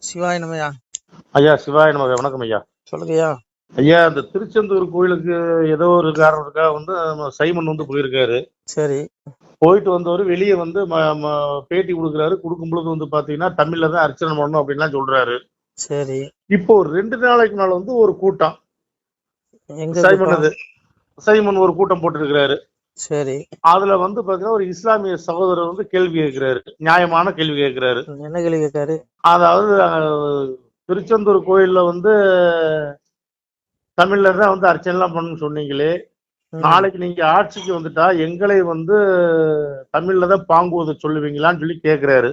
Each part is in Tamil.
சிவாய நமயா. ஐயா சிவாய நமக. வணக்கம் ஐயா. சொல்லுங்கய்யா. ஐயா, இந்த திருச்செந்தூர் கோயிலுக்கு ஏதோ ஒரு காரணத்துக்காக சைமன் போயிருக்காரு. சரி. போயிட்டு வந்தவர் வெளியே பேட்டி கொடுக்குறாரு. கொடுக்கும் பொழுது பாத்தீங்கன்னா தமிழ்ல தான் அர்ச்சனை பண்ணணும் அப்படின்லாம் சொல்றாரு. சரி. இப்போ ஒரு 2 நாளைக்கு மேல ஒரு கூட்டம் சைமன் ஒரு கூட்டம் போட்டிருக்கிறாரு. சரி. அதுல பாத்தீங்கன்னா ஒரு இஸ்லாமிய சகோதரர் கேள்வி கேட்கிறாரு. நியாயமான கேள்வி கேட்கிறாரு. என்ன கேள்வி கேட்காரு? அதாவது திருச்செந்தூர் கோயில்ல தமிழ்ல தான் அர்ச்சனை எல்லாம் பண்ணணும்னு சொன்னீங்களே, நாளைக்கு நீங்க ஆட்சிக்கு வந்துட்டா எங்களை தமிழ்ல தான் பாங்குவதை சொல்லுவீங்களான்னு சொல்லி கேக்குறாரு.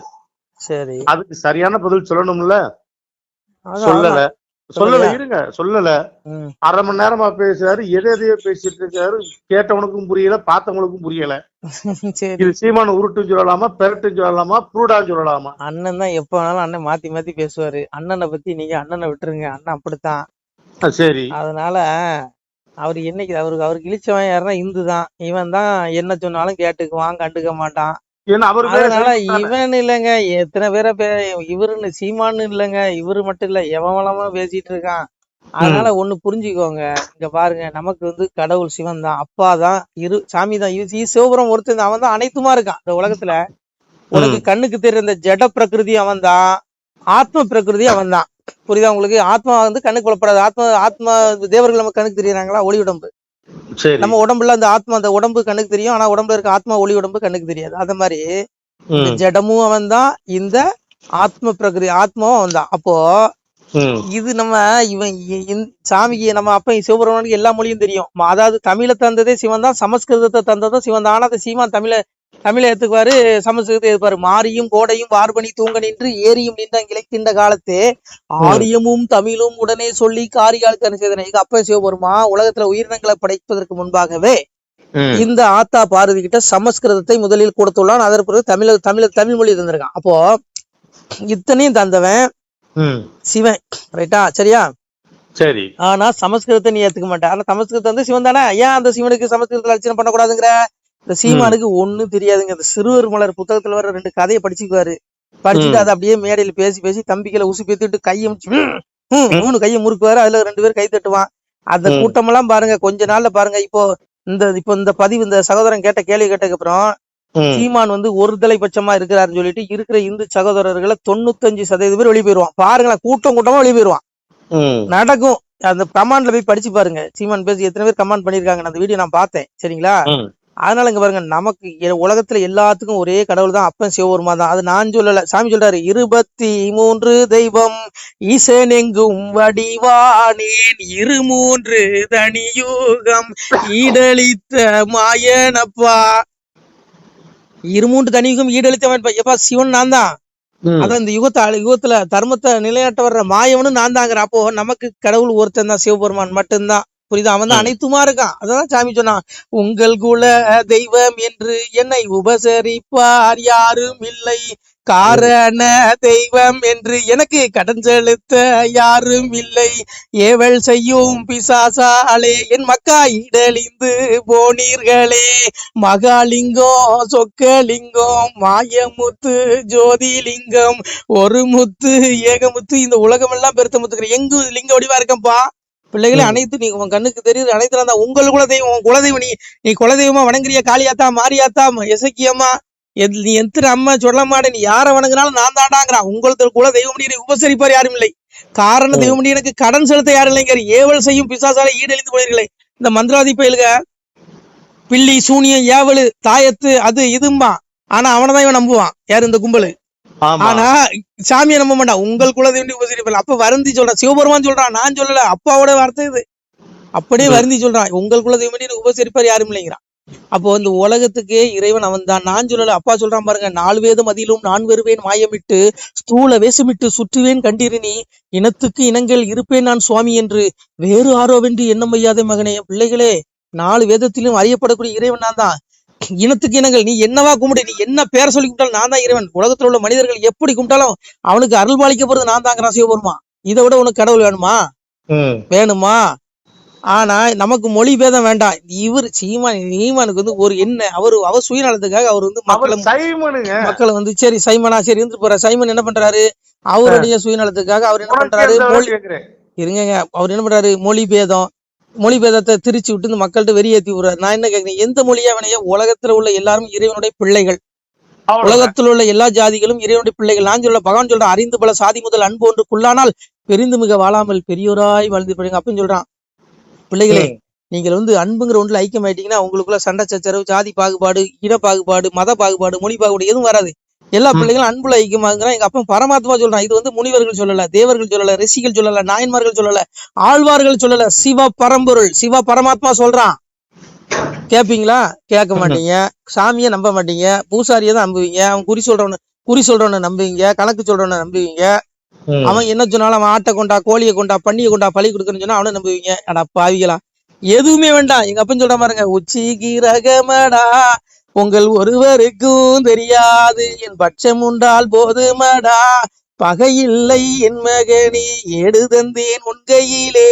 சரி. அதுக்கு சரியான பதில் சொல்லணும்ல. சொல்லல. அரை மணி நேரமா பேசுறாரு. எதையோ பேசிட்டு இருக்காரு. கேட்டவனுக்கும் புரியல, பார்த்தவங்களுக்கும் புரியல. இது சீமான உருட்டு சொல்லலாமா, பெரட்டு சொல்லலாமா, ப்ரூடா சொல்லலாமா? அண்ணன் தான் எப்ப வேணாலும் அண்ணன் மாத்தி மாத்தி பேசுவாரு. அண்ணனை பத்தி நீங்க அண்ணனை விட்டுருங்க. அண்ணன் அப்படித்தான். சரி. அதனால அவரு என்னைக்கு அவருக்கு இழிச்சவன் யாருன்னா இந்து தான். இவன் தான் என்ன சொன்னாலும் கேட்டுக்குவான், கண்டுக்க மாட்டான். அதனால இவன் இல்லைங்க, எத்தனை பேரை இவருன்னு சீமான்னு இல்லைங்க, இவரு மட்டும் இல்ல, எவனமா பேசிட்டு இருக்கான். அதனால ஒண்ணு புரிஞ்சுக்கோங்க. இங்க பாருங்க, நமக்கு கடவுள் சிவன் தான், அப்பா தான், சாமி தான். சிவபுரம் ஒருத்தன், அவன் தான் அனைத்துமா இருக்கான் இந்த உலகத்துல. உனக்கு கண்ணுக்கு தெரியுற இந்த ஜட பிரகிருதி அவன் தான், ஆத்ம பிரகிருதி அவன் தான். புரியுதா உங்களுக்கு? ஆத்மா கண்ணுக்கு புலப்படாது. ஆத்மா தேவர்கள் நம்ம கண்ணுக்கு தெரியுறாங்களா? ஒளி உடம்பு. நம்ம உடம்புல அந்த ஆத்மா, அந்த உடம்பு கண்ணுக்கு தெரியும். ஆனா உடம்புல இருக்க ஆத்மா ஒளி உடம்பு கண்ணுக்கு தெரியாது. அத மாதிரி இந்த ஜடமும் அவன் தான், இந்த ஆத்ம பிரகிருதி ஆத்மாவும் அவன் தான். அப்போ இது இவன் சாமிக்கு நம்ம அப்ப சிவபெருமானுக்கு எல்லா மொழியும் தெரியும். அதாவது தமிழை தந்ததே சிவன் தான், சமஸ்கிருதத்தை தந்ததும் சிவன் தான். ஆனா அந்த சீமான் தமிழை ஏத்துக்குவாரு, சமஸ்கிருதத்தை ஏற்பாரு. மாரியும் கோடையும் வார்பணி தூங்க நின்று ஏரியும் நின்ற இழைக்கின்ற காலத்தே ஆரியமும் தமிழும் உடனே சொல்லி காரியாளுக்கு அனுசேதனை. அப்ப சிவபெருமா உலகத்துல உயிரினங்களை படைப்பதற்கு முன்பாகவே இந்த ஆத்தா பாரதி கிட்ட சமஸ்கிருதத்தை முதலில் கொடுத்துள்ளான். அதற்கு பிறகு தமிழ் மொழி தந்திருக்கான். அப்போ இத்தனையும் தந்தவன் சிவன், ரைட்டா? சரியா? சரி. ஆனா சமஸ்கிருதத்தை நீ ஏத்துக்க மாட்டேன். ஆனா சமஸ்கிருதம் சிவன் தானே. ஏன் அந்த சிவனுக்கு சமஸ்கிருதத்துல அர்ச்சனை பண்ணக்கூடாதுங்கிற? இந்த சீமானுக்கு ஒண்ணும் தெரியாதுங்க. இந்த சிறுவர் மலர் புத்தகத்துல வர 2 கதையை படிச்சுக்குவாரு. படிச்சுட்டு அதை அப்படியே மேடையில பேசி தம்பிகளை உசு பேத்துட்டு கையை கையை முறுக்குவாரு. அதுல 2 பேர் கை தட்டுவான். அந்த கூட்டம் எல்லாம் பாருங்க, கொஞ்ச நாள்ல பாருங்க. இப்போ இந்த பதிவு, இந்த சகோதரன் கேட்ட கேள்வி கேட்டதுக்கு அப்புறம் சீமான் ஒருதலை பட்சமா இருக்கிறாருன்னு சொல்லிட்டு இருக்கிற இந்து சகோதரர்களை 95% பேர் வெளியே போயிருவான். பாருங்களேன், கூட்டமா வெளியே போயிருவான். நடக்கும். அந்த கமாண்ட்ல போய் படிச்சு பாருங்க. சீமான் பேசி எத்தனை பேர் கமாண்ட் பண்ணிருக்காங்க, அந்த வீடியோ நான் பார்த்தேன். சரிங்களா? அதனால இங்க பாருங்க, நமக்கு உலகத்துல எல்லாத்துக்கும் ஒரே கடவுள் தான், அப்பன் சிவபெருமா தான். அது நான் சொல்லல, சாமி சொல்றாரு. 23 தெய்வம் ஈசன் எங்கும் வடிவானேன், 23 தனியூகம் ஈடழித்த மாயனப்பா. 23 தனியுகம் ஈடழித்தவன் எப்பா? சிவன் நான் தான். அதான் இந்த யுகத்துல தர்மத்தை நிலையாட்ட வர்ற மாயவனும் நான் தாங்கிற. அப்போ நமக்கு கடவுள் ஒருத்தன் தான், சிவபெருமான் மட்டும்தான். புரியுதா? அவன் தான் அனைத்துமா இருக்கான். அதான் சாமி சொன்னான், உங்கள் குல தெய்வம் என்று என்னை உபசரிப்பார் யாரும் இல்லை, காரண தெய்வம் என்று எனக்கு கடன் செலுத்த யாரும் இல்லை, ஏவல் செய்யும் பிசாசாலே என் மக்கா இடழிந்து போனீர்களே, மகாலிங்கம் சொக்கலிங்கம் மாயமுத்து ஜோதிலிங்கம் ஒரு முத்து ஏகமுத்து, இந்த உலகம் எல்லாம் பெருத்த முத்துக்கிற எங்கு லிங்க வடிவா இருக்கம்பா. பிள்ளைகளே, அனைத்து நீ உன் கண்ணுக்கு தெரியுது அனைத்துல தான் உங்கள் குலதெய்வம். உன் குலதெய்வம் நீ குலதெய்வமா வணங்குறிய காளியாத்தா, மாரியாத்தா, எசக்கியம்மா, நீ எத்தனை அம்மா சொல்ல மாட்டே, நீ யார வணங்குனாலும் நான் தாண்டாங்கிறான். உங்களுக்கு குலதெய்வம் உபசரிப்பார் யாரும் இல்லை, காரண தெய்வம் எனக்கு கடன் செலுத்த யாரும் இல்லைங்க, ஏவல் செய்யும் பிசாசால ஈடழிந்து போனீர்களே. இந்த மந்திரவாதி பயிலுக பில்லி சூனியம் ஏவலு தாயத்து அது இதும்பா. ஆனா அவனதான் இவன் நம்புவான். யாரு? இந்த கும்பலு. ஆனா சாமியை நம்ப மாட்டான். உங்கள் குலதெய்வம் உபசரிப்பார். அப்ப வருந்தி சொல்றான், சிவபெருமான் சொல்றான், நான் சொல்லல, அப்பாவோட வார்த்தை இது. அப்படியே வருந்தி சொல்றான், உங்கள் குலதெய்வம் உபசரிப்பார் யாரும் இல்லைங்கிறான். அப்போ இந்த உலகத்துக்கே இறைவன் அவன் தான், நான் சொல்லல. அப்பா சொல்றான் பாருங்க, 4 வேதம் அதிலும் நான் வருவேன் மாயமிட்டு, ஸ்தூல வேஷமிட்டு சுற்றுவேன் கண்டிருநீ, இனத்துக்கு இனங்கள் இருப்பேன் நான் சுவாமி என்று, வேறு ஆரோவென்று எண்ணம் வையாத மகனே. பிள்ளைகளே, 4 வேதத்திலும் அறியப்படக்கூடிய இறைவன் நான் தான். இனத்துக்கு இனங்கள், நீ என்னவா கும்பிடு, நீ என்ன பேரை சொல்லி கும்பிட்டாலும் நான் தான் இறைவன். உலகத்துல உள்ள மனிதர்கள் எப்படி கும்பிட்டாலும் அவனுக்கு அருள் பாலிக்க போறது நான் தாங்கிறான் சிவபெருமா. இதை விட உனக்கு கடவுள் வேணுமா? வேணுமா? ஆனா நமக்கு மொழி பேதம் வேண்டாம். இவர் சீமானுக்கு வந்து ஒரு என்ன அவர் சுயநலத்துக்காக அவர் வந்து மக்களை வந்து சரி சைமனா சரி இருந்து போற சைமன் என்ன பண்றாரு, அவருடைய சுயநலத்துக்காக அவர் என்ன பண்றாரு, அவர் என்ன பண்றாரு, மொழி பேதத்தை திரிச்சு விட்டு இந்த மக்கள்கிட்ட வெறியேற்றி விடுறாரு. நான் என்ன கேட்கிறேன், எந்த மொழியா வேணையா, உலகத்துல உள்ள எல்லாரும் இறைவனுடைய பிள்ளைகள், உலகத்தில் உள்ள எல்லா ஜாதிகளும் இறைவனுடைய பிள்ளைகள். நான் சொல்ல பகவான் சொல்றான், அறிந்து பல சாதி முதல் அன்பு ஒன்று குள்ளானால் பெரிந்து மிக வாழாமல் பெரியோராய் வாழ்ந்து படுங்க அப்படின்னு சொல்றான். பிள்ளைகளே, நீங்கள் வந்து அன்புங்கிற ஒன்றுல ஐக்கியம் ஆயிட்டீங்கன்னா உங்களுக்குள்ள சண்டை சச்சரவு, ஜாதி பாகுபாடு, இன பாகுபாடு, மத பாகுபாடு, மொழி பாகுபாடு எதுவும் வராது. எல்லா பிள்ளைகளும் அன்புல ஐக்கியமாகுங்கிறான் எங்க அப்பா பரமாத்மா சொல்றான். இது வந்து முனிவர்கள் சொல்லல, தேவர்கள் சொல்லல, ரிஷிகள் சொல்லல, நாயன்மார்கள் சொல்லல, ஆழ்வார்கள் சொல்லல, சிவ பரம்பொருள் சிவ பரமாத்மா சொல்றான். கேப்பீங்களா? கேட்க மாட்டீங்க. சாமியை நம்ப மாட்டீங்க, பூசாரியை தான் நம்புவீங்க. அவன் குறி சொல்றவன நம்புவீங்க, கணக்கு சொல்றவன நம்புவீங்க. அவன் என்ன சொன்னாலும் அவன் ஆட்டை கொண்டா, கோழியை கொண்டா, பன்னியை கொண்டா, பழி கொடுக்கணும்னு சொன்னா அவனை நம்புவீங்க. அடா பாவிகளா, எதுவுமே வேண்டாம். எங்க அப்பன் சொல்ற பாருங்க, உச்சிக்கு ரகமடா உங்கள் ஒருவருக்கும் தெரியாது, என் பட்சம் உண்டால் போதுமடா, பகையில்லை என் மகனி, ஏடு தந்தேன் உன்கையிலே,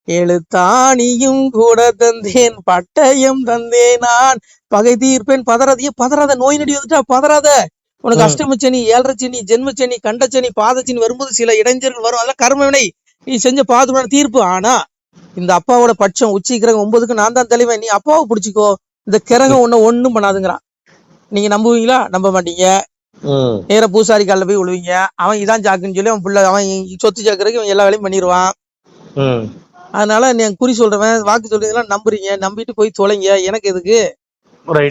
எழுத்தாணியும் கூட தந்தேன், பட்டயம் தந்தேன் நான், பகை தீர்ப்பேன் பதறாத, நோய் நடி வந்துட்டா பதறாத. உனக்கு அஷ்டமச்சனி, ஏழரைச்சனி, ஜென்மச்சனி, கண்டச்சனி, பாதச்சனி வரும்போது சில இடைஞ்சல்கள் வரும், அதெல்லாம் கர்மவினை, நீ செஞ்ச பாதுகான தீர்ப்பு. ஆனா இந்த அப்பாவோட பட்சம் உச்சி கிரகம் 9க்கு நான் தான் தலைவன், நீ அப்பாவை பிடிச்சிக்கோ, இந்த கிரகம் ஒண்ணும் பண்ணாதுங்கிறான். நீங்க நம்புவீங்களா? நம்ப மாட்டீங்க. நேர பூசாரி காலில் போய் விழுவீங்க. அவன் இதான் சாக்குன்னு சொல்லி அவன் சொத்து சாக்குறதுக்கு இவன் எல்லா வேலையும் பண்ணிடுவான். அதனால நீ குறி சொல்றவன் வாக்கு சொல்றதெல்லாம் நம்புறீங்க, நம்பிட்டு போய் தொலைங்க. எனக்கு எதுக்கு?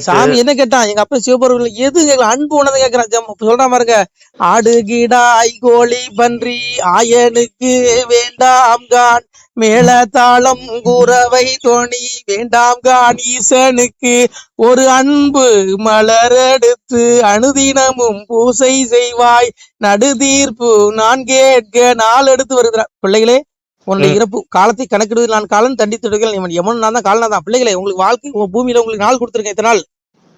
சாமி என்ன கேட்டான், எங்க அப்பா சிவபெருமான் எது கேட்கல, அன்பு உணர்ந்து கேட்கிறான். சொல்றான் பாருங்க, ஆடு கிடாய் கோழி பன்றி ஆயனுக்கு வேண்டாம் கான், மேல தாளம் கூறவை தோணி வேண்டாம் கான், ஈசனுக்கு ஒரு அன்பு மலர் எடுத்து அனுதினமும் பூசை செய்வாய், நடுதீர்ப்பு நான் கேட்க நாள் எடுத்து வருகிறார். பிள்ளைகளே, உன்னுடைய இறப்பு காலத்தை கணக்கிடுவது நான் காலம் தண்டித்துடுகள், எவன் நான் தான் காலம் தான். பிள்ளைகளை, உங்களுக்கு வாழ்க்கை பூமியில உங்களுக்கு நாள் கொடுத்துருக்கேன். இத்தனை நாள்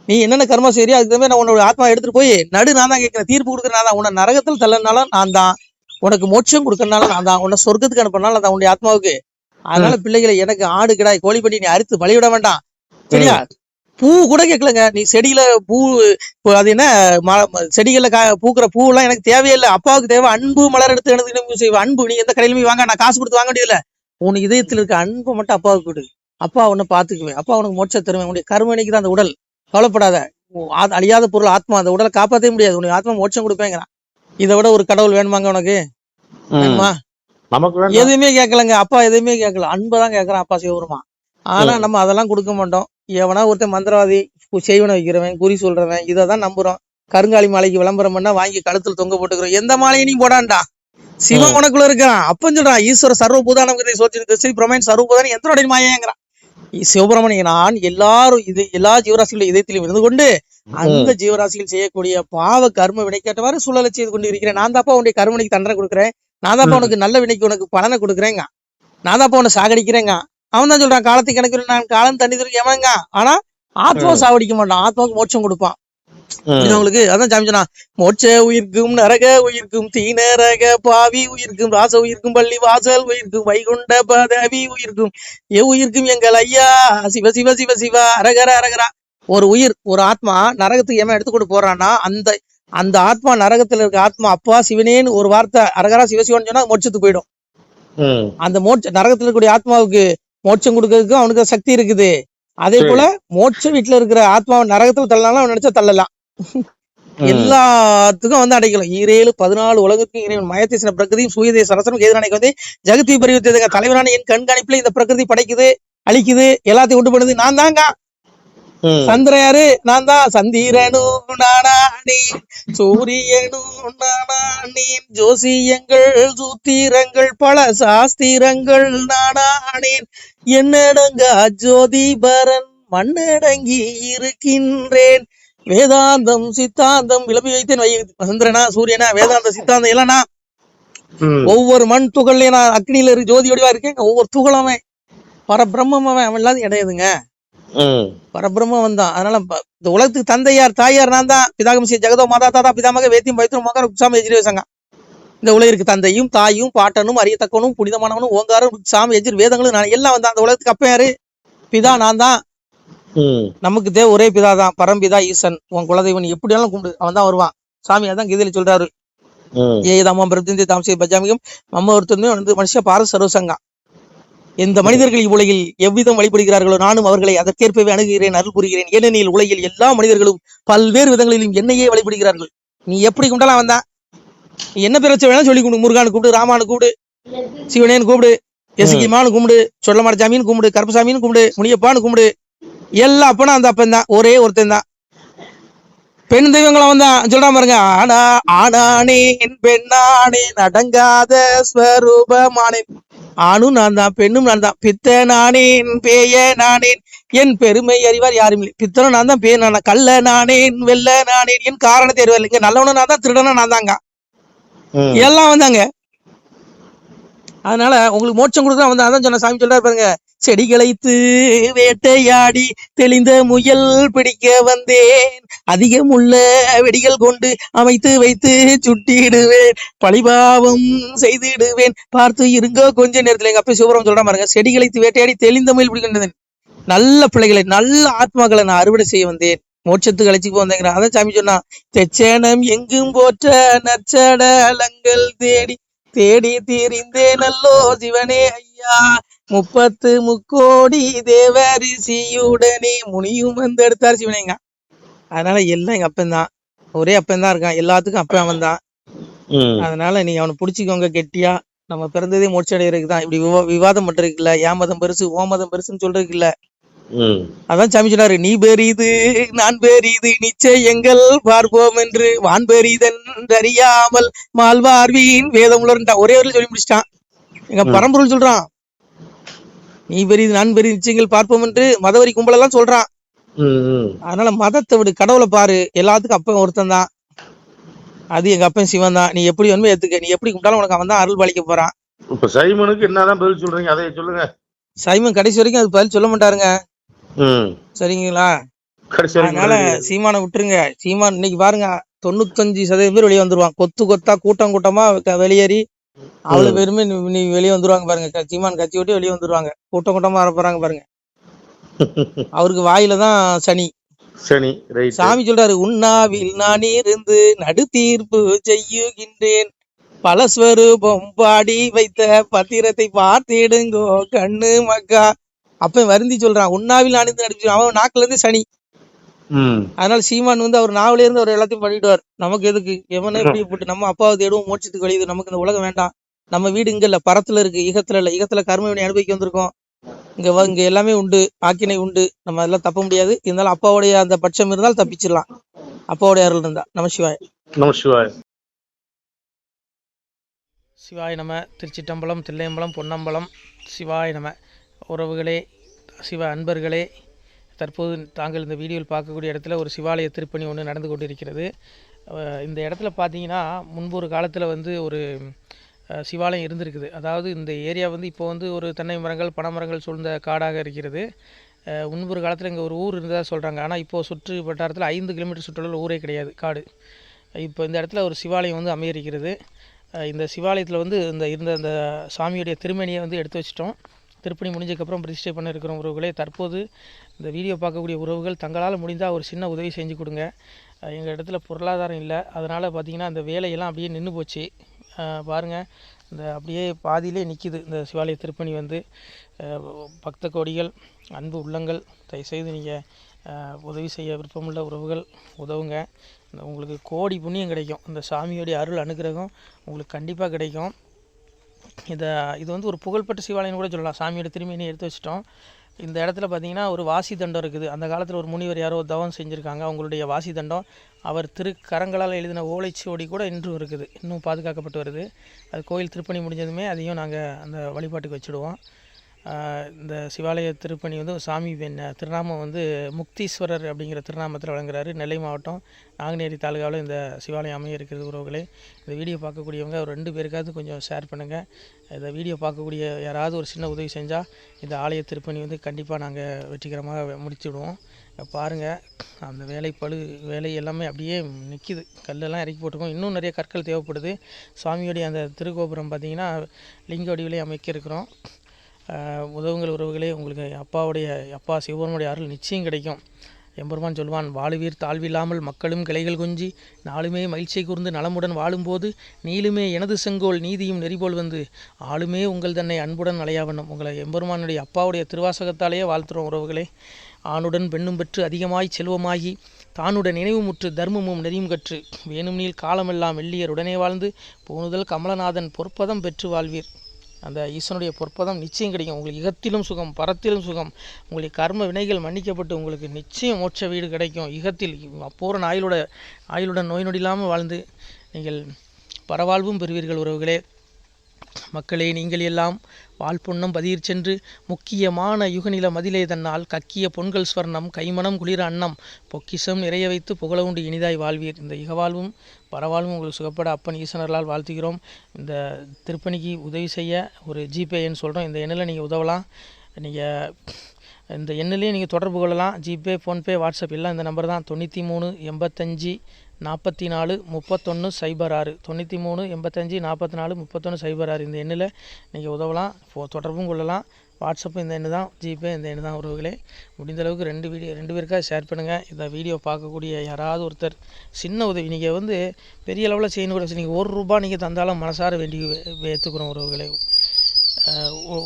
நீ என்னென்ன கர்மா சரியா, அதுக்கு தகுந்த நான் உன்னோட ஆத்மா எடுத்துட்டு போய் நடு நான் தான் கேட்கிறேன், தீர்ப்பு கொடுக்குற நான் தான். உன்னை நரகத்தில் தள்ளனாலும் நான் தான், உனக்கு மோட்சம் கொடுக்கறனாலும் நான் தான், உன்னை சொர்க்கத்துக்கு அனுப்பினாலும் நான் உன்னுடைய ஆத்மாவுக்கு. அதனால பிள்ளைகளை, எனக்கு ஆடு கிடாய் கோழி பண்ணி நீ அறுத்து பலிவிட வேண்டாம், சரியா? பூ கூட கேட்கலங்க. நீ செடியில பூ, அது என்ன செடிகள்ல பூக்குற பூ எல்லாம் எனக்கு தேவையில்லை. அப்பாவுக்கு தேவை அன்பு மலர் எடுத்து எனக்கு அன்பு. நீ எந்த கடையிலுமே வாங்க, நான் காசு கொடுத்து வாங்க வேண்டியதில்லை. உனக்கு இதயத்தில் இருக்க அன்பை மட்டும் அப்பாவுக்கு கொடு, அப்பா உன்னை பாத்துக்குவேன், அப்பா உனக்கு மோட்ச தருவேன். உன்னுடைய கருமணிக்கு தான் அந்த உடல், கவலைப்படாத. அழியாத பொருள் ஆத்மா, அந்த உடலை காப்பாற்றவே முடியாது, உனக்கு ஆத்மா மோட்சம் கொடுப்பேங்கிறான். இதை விட ஒரு கடவுள் வேணுமாங்க உனக்கு? வேணுமா? எதுவுமே கேட்கலங்க அப்பா, எதுவுமே கேட்கல, அன்பதான் கேட்கறான் அப்பா சிவபெருமான். ஆனா நம்ம அதெல்லாம் கொடுக்க மாட்டோம். எவனா ஒருத்தன் மந்திரவாதி, செய்வனை வைக்கிறவன், குறி சொல்றவன், இதைதான் நம்புறோம். கருங்காலி மாலைக்கு விளம்பரம் பண்ணா வாங்கி கழுத்துல தொங்க போட்டுக்கிறோம். எந்த மாலையும் நீ போடான்டா, சிவன் உனக்குள்ள இருக்கிறான். அப்பன்னு சொல்றான், ஈஸ்வர சர்வபூதானம் சர்வபூதானி எத்தனோட மாயங்கிறான். சிவபிரமணியன் நான் எல்லாரும் எல்லா ஜீவராசிகளுடைய இதயத்திலும் இருந்து கொண்டு அந்த ஜீவராசிகள் செய்யக்கூடிய பாவ கர்ம வினைக்கேற்றவாறு சூழலை செய்து கொண்டு இருக்கிறேன். நான் தாப்பா உன்னுடைய கருமனைக்கு தண்டனை கொடுக்குறேன், நான் தாப்பா உனக்கு நல்ல வினைக்கு உனக்கு பலனை கொடுக்குறேங்க, நான் தாப்பா உன்னை சாகடிக்கிறேங்க. அவன் தான் சொல்றான், காலத்தை கணக்கு நான் காலம் தண்ணி தருக்கு எவங்க. ஆனா ஆத்மா சாவடிக்க மாட்டான், ஆத்மாவுக்கு மோட்சம் கொடுப்பான். உங்களுக்கு அதான் சாமி சொன்னா, மோட்ச உயிர்க்கும் நரக உயிர்க்கும் தீநரக பாவி உயிர்க்கும் ராச உயிர்க்கும் பள்ளி வாசல் உயிர்க்கும் வைகுண்ட பதவி உயிர்க்கும் உயிர்க்கும் எங்கள் ஐயா சிவ சிவ சிவ சிவ அரகர அரகரா. ஒரு உயிர், ஒரு ஆத்மா நரகத்துக்கு ஏமா எடுத்துக்கொண்டு போறான்னா, அந்த ஆத்மா நரகத்துல இருக்க ஆத்மா அப்பா சிவனேன்னு ஒரு வார்த்தை அரகரா சிவசிவான்னு சொன்னா மோட்சத்துக்கு போயிடும். அந்த நரகத்துல இருக்கக்கூடிய ஆத்மாவுக்கு மோட்சம் கொடுக்கறதுக்கு அவனுக்கு சக்தி இருக்குது. அதே போல மோட்ச வீட்டுல இருக்கிற ஆத்மாவை நரகத்துல தள்ளலாம், அவன் நினைச்சா தள்ளலாம். எல்லாத்துக்கும் வந்து அடைக்கலாம். 14 உலகத்துக்கும் இறைவன் மயத்தேசன பிரகிருதியும் சூயதே சரசனம் எதிரானைக்கு வந்து ஜெகத்தி பரிவர்த்தித தலைவரான என் கண்காணிப்புல இந்த பிரகிருதி படைக்குது, அழிக்குது, எல்லாத்தையும் உண்டு பண்ணுது நான் தாங்க. சந்திரன் யாரு? நான் தான். சந்திரனும் நானானேன், சூரியனும் நானானேன், ஜோசியங்கள் சூத்திரங்கள் பல சாஸ்திரங்கள் நானானேன், என்னடங்கா ஜோதிபரன் மண்ணடங்கி இருக்கின்றேன், வேதாந்தம் சித்தாந்தம் விளம்பி வைத்தேன். சந்திரனா சூரியனா வேதாந்த சித்தாந்தம் இல்லனா ஒவ்வொரு மண் துகள்லயும் நான் அக்னியில இருக்கு ஜோதி வடிவா இருக்கேன். ஒவ்வொரு துகளமே பரபிரம்மம், அவன் இல்லாத இடையதுங்க, பரபிரம்மம் வந்தான். அதனால இந்த உலகத்துக்கு தந்தையார் தாயார் நான் தான். பிதாகமசி ஜெகதோ மாதா தாதா பிதாமக வேத்தியம் பைத்திரம் மகர குசாம எஜிரி சங்கம். இந்த உலகிற்கு தந்தையும் தாயும் பாட்டனும் அறியத்தக்கவனும் புனிதமானவனும் ஓங்காரம் சாமி எஜிர் வேதங்களும் நான் எல்லாம் வந்தான். அந்த உலகத்துக்கு அப்ப யாரு? பிதா நான் தான். நமக்கு தேவை ஒரே பிதா தான், பரம்பிதா ஈசன். உன் குலதெய்வன் எப்படியாலும் கும்பிடு, அவன் தான் வருவான். சாமி அதான் கீதையில சொல்றாரு, ஏதாமா பிரதிந்தி தாம்சை பஜாமிகம் நம்ம ஒருத்தருமே வந்து மனுஷ பார சர்வசங்கா. எந்த மனிதர்கள் இவ்வுலகில் எவ்விதம் வழிபடுகிறார்களோ நானும் அவர்களை அதற்கேற்பவே அணுகுகிறேன், அருள் புரிகிறேன். ஏனெனில் உலகில் எல்லா மனிதர்களும் பல்வேறு விதங்களிலும் என்னையே வழிபடுகிறார்கள். நீ எப்படி கும்பிட்டாலும் அவன் தான். நீ என்ன பேர் வச்ச வேணாலும் சொல்லி கும்பிடு. முருகானு கூப்பிடு, ராமானு கூப்பிடு, சிவனேன்னு கூப்பிடு, எசுகிமானு கும்பிடு, சொல்லமாட சாமின்னு கும்பிடு, கருப்பசாமின்னு கும்பிடு, முனியப்பான்னு கும்பிடு. எல்லா அப்பனா அந்த அப்பன் தான், ஒரே ஒருத்தன் தான். பெண் தெய்வங்களும் வந்தான் சொல்றான் பாருங்க, ஆனானேன் பெண்ணானேன் அடங்காத ஸ்வரூபமானேன். ஆணும் நான் தான், பெண்ணும் நான் தான், பித்த நானேன் பேய நானேன், என் பெருமை அறிவார் யாரும் இல்லை. பித்தனும் நான் தான், பேய நான், கள்ள நானேன் வெள்ள நானேன், என் காரணத்தை அறிவார் இல்லைங்க. நல்லவனும் நான் தான், திருடனும் நான் தாங்க, எல்லாம் வந்தாங்க. அதனால உங்களுக்கு மோட்சம் கொடுக்க வந்து அதான் சொன்ன. சாமி சொல்றாரு பாருங்க, செடிகளைத்து வேட்டையாடி தெளிந்த முயல் பிடிக்க வந்தேன், அதிகமுள்ள வெடிகள் கொண்டு அமைத்து வைத்து சுட்டிடுவேன், பழிபாவம் செய்திடுவேன், பார்த்து இருங்கோ கொஞ்ச நேரத்துல. எங்க அப்பா சிவபுரம் சொல்றான் பாருங்க, செடிகளைத்து வேட்டையாடி தெளிந்த முயல் பிடிக்கின்றேன், நல்ல பிள்ளைகளை நல்ல ஆத்மாக்களை நான் அறுவடை செய்ய வந்தேன், மோட்சத்துக்கு அழைச்சிக்கு வந்தேங்கிறான். அதான் சாமி சொன்னா, தெச்சனம் எங்கும் போற்ற நற்சடலங்கள் தேடி தேடி தீரிந்தே நல்லோ சிவனே ஐயா, 30 முக்கோடி தேவரிசியுடனே முனியும் வந்து எடுத்தார் சிவனேங்க. அதனால எல்லாம் எங்க அப்பன் தான், ஒரே அப்பன் தான் இருக்கான், எல்லாத்துக்கும் அப்பன் அவன் தான். அதனால நீ அவனை பிடிச்சிக்கோங்க கெட்டியா. நம்ம பிறந்ததே மோட்ச அடைகிறதுக்கு தான். இப்படி விவாதம் பண்றதுக்குல்ல, என் மதம் பெருசு ஓ மதம் பெருசுன்னு சொல்றதுக்கு இல்ல. அதான் சாமி சொன்னாரு, நீ பெரிது நான் பெரிது நிச்சயங்கள் பார்ப்போம் என்று வான் பெரிதன் அறியாமல் மால்வார்வின் வேதம் உலர்ந்தா. ஒரே ஒரு சொல்லி முடிச்சிட்டான். எங்க பரம்பொருள் சொல்றான், நீ பெரிது நான் பெரிது நிச்சயங்கள் பார்ப்போம் என்று மதவரி கும்பலெல்லாம் சொல்றான். அதனால மதத்தை விடு, கடவுளை பாரு. எல்லாத்துக்கும் அப்பன் ஒருத்தன் தான், அது எங்க அப்பன் சிவன் தான். நீ எப்படி வந்து ஏத்துக்க, நீ எப்படி கும்பிட்டாலும் உனக்கு அவன் தான் அருள் பாலிக்க போறான். இப்ப சைமனுக்கு என்னதான் பதில் சொல்றீங்க, அதை சொல்லுங்க. சைமன் கடைசி வரைக்கும் அது பதில் சொல்ல மாட்டாருங்க, சரிங்களா? அதனால சீமானை விட்டுருங்க. சீமான் இன்னைக்கு பாருங்க 95% பேர் வெளியே வந்துருவான், கொத்து கொத்தா கூட்டம் கூட்டமா வெளியேறி அவ்வளவு பேருமே நீ வெளியே வந்துருவாங்க பாருங்க. சீமான் கட்சி விட்டு வெளியே வந்துருவாங்க, கூட்டம் கூட்டமா வர போறாங்க பாருங்க. அவருக்கு வாயில தான் சனி. சாமி சொல்றாரு, உண்ணாவில் நான் இருந்து நடு தீர்ப்பு செய்யுகின்றேன், பலஸ்வரூபம் பாடி வைத்த பத்திரத்தை பார்த்திடுங்கோ கண்ணு மக்கா. அப்ப வருந்தி சொல்றான், உண்ணாவில் நான் இருந்து நடிச்சு, அவன் நாக்குல இருந்து சனி. அதனால சீமான் வந்து அவர் நாவில இருந்து அவர் எல்லாத்தையும் பண்ணிடுவார். நமக்கு எதுக்கு எவனே இப்படி போட்டு நம்ம அப்பாவை தேடுவோம், மோட்சத்துக்கு வழியுது. நமக்கு இந்த உலகம் வேண்டாம், நம்ம வீடு இங்க இல்ல, பரத்துல இருக்கு, ஈகத்துல இல்ல. ஈகத்துல கர்மவினை அனுபவிக்க வந்திருக்கோம், இங்க எல்லாமே உண்டு, ஆக்கினை உண்டு, நம்ம அதெல்லாம் தப்ப முடியாது. இருந்தாலும் அப்பாவுடைய அந்த பட்சம் இருந்தால் தப்பிச்சிடலாம், அப்பாவுடைய அருள் இருந்தா. நம சிவாய். நம சிவாய். சிவாய் நம. திருச்சிட்டம்பலம், தில்லையம்பலம், பொன்னம்பலம். சிவாய் நம. உறவுகளே, சிவ அன்பர்களே, தற்போது தாங்கள் இந்த வீடியோவில் பார்க்கக்கூடிய இடத்துல ஒரு சிவாலய திருப்பணி ஒன்று நடந்து கொண்டிருக்கிறது. இந்த இடத்துல பார்த்தீங்கன்னா முன்பு ஒரு காலத்தில் வந்து ஒரு சிவாலயம் இருந்திருக்குது. அதாவது இந்த ஏரியா வந்து இப்போ வந்து ஒரு தென்னை மரங்கள் பனைமரங்கள் சூழ்ந்த காடாக இருக்கிறது. முன்பு ஒரு காலத்தில் இங்கே ஒரு ஊர் இருந்ததாக சொல்கிறாங்க. ஆனால் இப்போது சுற்று வட்டாரத்தில் 5 கிலோமீட்டர் சுற்றுலாவில் ஊரே கிடையாது, காடு. இப்போ இந்த இடத்துல ஒரு சிவாலயம் வந்து அமையிருக்கிறது. இந்த சிவாலயத்தில் வந்து இருந்த அந்த சாமியுடைய திருமணியை வந்து எடுத்து வச்சிட்டோம். திருப்பணி முடிஞ்சதுக்கப்புறம் பிரதிஷ்டை பண்ண இருக்கிற உறவுகளே, தற்போது இந்த வீடியோ பார்க்கக்கூடிய உறவுகள் தங்களால் முடிந்தால் ஒரு சின்ன உதவி செஞ்சு கொடுங்க. எங்கள் இடத்துல பொருளாதாரம் இல்லை, அதனால் பார்த்திங்கன்னா அந்த வேலையெல்லாம் அப்படியே நின்று போச்சு. பாருங்கள், இந்த அப்படியே பாதியிலே நிற்கிது இந்த சிவாலய திருப்பணி வந்து. பக்த கோடிகள், அன்பு உள்ளங்கள், தயவுசெய்து நீங்கள் உதவி செய்ய விருப்பமுள்ள உறவுகள் உதவுங்க. உங்களுக்கு கோடி புண்ணியம் கிடைக்கும், இந்த சாமியோடைய அருள் அனுகிரகம் உங்களுக்கு கண்டிப்பாக கிடைக்கும். இது வந்து ஒரு புகழ்பெற்ற சிவாலயம் கூட சொல்லலாம். சாமியோட திருமணியை எடுத்து வச்சிட்டோம். இந்த இடத்துல பார்த்திங்கன்னா ஒரு வாசி தண்டம் இருக்குது. அந்த காலத்தில் ஒரு முனிவர் யாரோ தவம் செஞ்சுருக்காங்க, அவங்களுடைய வாசி தண்டம் அவர் திருக்கரங்களால் எழுதின ஓலைச்சுவடி கூட இன்றும் இருக்குது, இன்னும் பாதுகாக்கப்பட்டு வருது. அது கோயில் திருப்பணி முடிஞ்சதுமே அதையும் நாங்கள் அந்த வழிபாட்டுக்கு வச்சுடுவோம். இந்த சிவாலய திருப்பணி வந்து சாமி திருநாமம் வந்து முக்தீஸ்வரர் அப்படிங்கிற திருநாமத்தில் வழங்குறாரு. நெல்லை மாவட்டம் நாங்குநேரி தாலுகாவில் இந்த சிவாலயம் அமைய இருக்கிறது உறவுகளே. இந்த வீடியோ பார்க்கக்கூடியவங்க ஒரு 2 பேருக்காவது கொஞ்சம் ஷேர் பண்ணுங்கள். இந்த வீடியோ பார்க்கக்கூடிய யாராவது ஒரு சின்ன உதவி செஞ்சால் இந்த ஆலய திருப்பணி வந்து கண்டிப்பாக நாங்கள் வெற்றிகரமாக முடிச்சுடுவோம். பாருங்கள், அந்த வேலை எல்லாமே அப்படியே நிற்கிது. கல்லெல்லாம் இறக்கி போட்டிருக்கோம். இன்னும் நிறைய கற்கள் தேவைப்படுது. சுவாமியோடைய அந்த திருக்கோபுரம் பார்த்திங்கன்னா லிங்க வடிவிலே அமைக்க இருக்கிறோம். உதவுங்கள் உறவுகளே. உங்களுக்கு அப்பா சிவபெருமானுடைய அருள் நிச்சயம் கிடைக்கும். எம்பெருமான் சொல்வான், வாழுவீர் தாழ்வில்லாமல் மக்களும் கிளைகள் கொஞ்சி நாளுமே மகிழ்ச்சியை கூர்ந்து நலமுடன் வாழும்போது நீளுமே எனது செங்கோல் நீதியும் நெறிபோல் வந்து ஆளுமே உங்கள் தன்னை அன்புடன் அலையாவண்ணம். உங்களை எம்பெருமானுடைய அப்பாவுடைய திருவாசகத்தாலேயே வாழ்த்துறோம் உறவுகளே. ஆணுடன் பெண்ணும் பெற்று அதிகமாய் செல்வமாகி தானுடன் நினைவுமுற்று தர்மமும் நெறியும் கற்று வேணும் நீள் காலமெல்லாம் வெள்ளியர் உடனே வாழ்ந்து போனுதல் கமலநாதன் பொற்பதம் பெற்று வாழ்வீர். அந்த ஈசனுடைய பொற்பதம் நிச்சயம் கிடைக்கும். உங்களுக்கு இகத்திலும் சுகம், பரத்திலும் சுகம். உங்களுடைய கர்ம வினைகள் மன்னிக்கப்பட்டு உங்களுக்கு நிச்சயம் மோட்ச வீடு கிடைக்கும். இகத்தில் பூரண ஆயுளுடன் நோய் நொடி இல்லாமல் வாழ்ந்து நீங்கள் பரவாழ்வும் பெறுவீர்கள் உறவுகளே. மக்களே, நீங்கள் எல்லாம் வாழ்பொன்னம் பதியிற் சென்று முக்கியமான யுகநில மதிலே தன்னால் கக்கிய பொன்கள் ஸ்வர்ணம் கைமணம் குளிர அன்னம் பொக்கிஷம் நிறைய வைத்து புகழவுண்டு இனிதாய் வாழ்வீர். இந்த இகவாழ்வும் பரவாழ்வும் உங்களுக்கு சுகப்பட அப்பன் ஈசனர்களால் வாழ்த்துகிறோம். இந்த திருப்பணிக்கு உதவி செய்ய ஒரு ஜிபே எண் சொல்கிறோம். இந்த எண்ணில் நீங்கள் உதவலாம். நீங்கள் இந்த எண்ணிலே நீங்கள் தொடர்பு கொள்ளலாம். ஜிபே, ஃபோன்பே, வாட்ஸ்அப் எல்லாம் இந்த நம்பர் தான். 93 85 44 31 06 93 85 44 31 06. இந்த எண்ணில் நீங்கள் உதவலாம், தொடர்பும் கொள்ளலாம். வாட்ஸ்அப்பு இந்த எண்ணு தான், ஜிபே இந்த எண்ணு தான் உறவுகளே. முடிந்த அளவுக்கு 2 பேருக்காக ஷேர் பண்ணுங்கள். இந்த வீடியோ பார்க்கக்கூடிய யாராவது ஒருத்தர் சின்ன உதவி, நீங்கள் வந்து பெரிய அளவில் செய்யணும் கூட, நீங்கள் ₹1 நீங்கள் தந்தாலும் மனசார வேண்டி ஏற்றுக்கிறோம் உறவுகளே.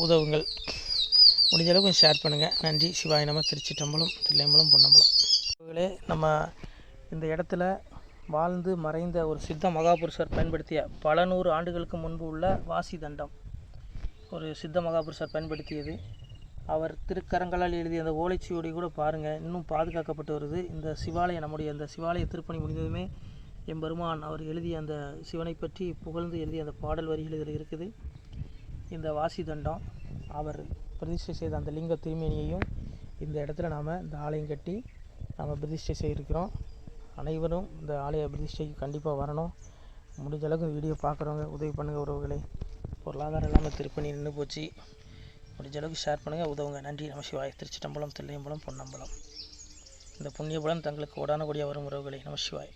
உதவுங்கள். முடிஞ்ச அளவுக்கு ஷேர் பண்ணுங்கள். நன்றி. சிவாய நம. திருச்சிற்றம்பலம், தில்லையம்பலம், பொன்னம்பலம். உறவுகளே, நம்ம இந்த இடத்துல வாழ்ந்து மறைந்த ஒரு சித்த மகாபுருஷர் பயன்படுத்திய பல 100 ஆண்டுகளுக்கு முன்பு உள்ள வாசி தண்டம் ஒரு சித்த மகாபுருஷர் பயன்படுத்தியது. அவர் திருக்கரங்களால் எழுதிய அந்த ஓலைச்சுவடி கூட பாருங்கள், இன்னும் பாதுகாக்கப்பட்டு வருது. இந்த சிவாலயம், நம்முடைய இந்த சிவாலய திருப்பணி முடிந்ததுமே எம்பெருமான் அவர் எழுதிய அந்த சிவனை பற்றி புகழ்ந்து எழுதிய அந்த பாடல் வரிகள் இதில் இருக்குது. இந்த வாசி தண்டம் அவர் பிரதிஷ்டை செய்த அந்த லிங்க திருமேனியையும் இந்த இடத்துல நாம் இந்த ஆலயம் கட்டி நாம் பிரதிஷ்டை செய்திருக்கிறோம். அனைவரும் இந்த ஆலய பிரதிஷ்டைக்கு கண்டிப்பாக வரணும். முடிஞ்ச அளவுக்கு இந்த வீடியோ பார்க்குறவங்க உதவி பண்ணுங்கள் உறவுகளே. பொருளாதாரம் இல்லாமல் திருப்பணி நின்று போச்சு. முடிஞ்ச அளவுக்கு ஷேர் பண்ணுங்கள், உதவுங்க. நன்றி. நம சிவாய. திருச்சிற்றம்பலம், தில்லையம்பலம், பொன்னம்பலம். இந்த புண்ணியபலம் தங்களுக்கு உடான கூடிய வரும் உறவுகளே. நம சிவாய.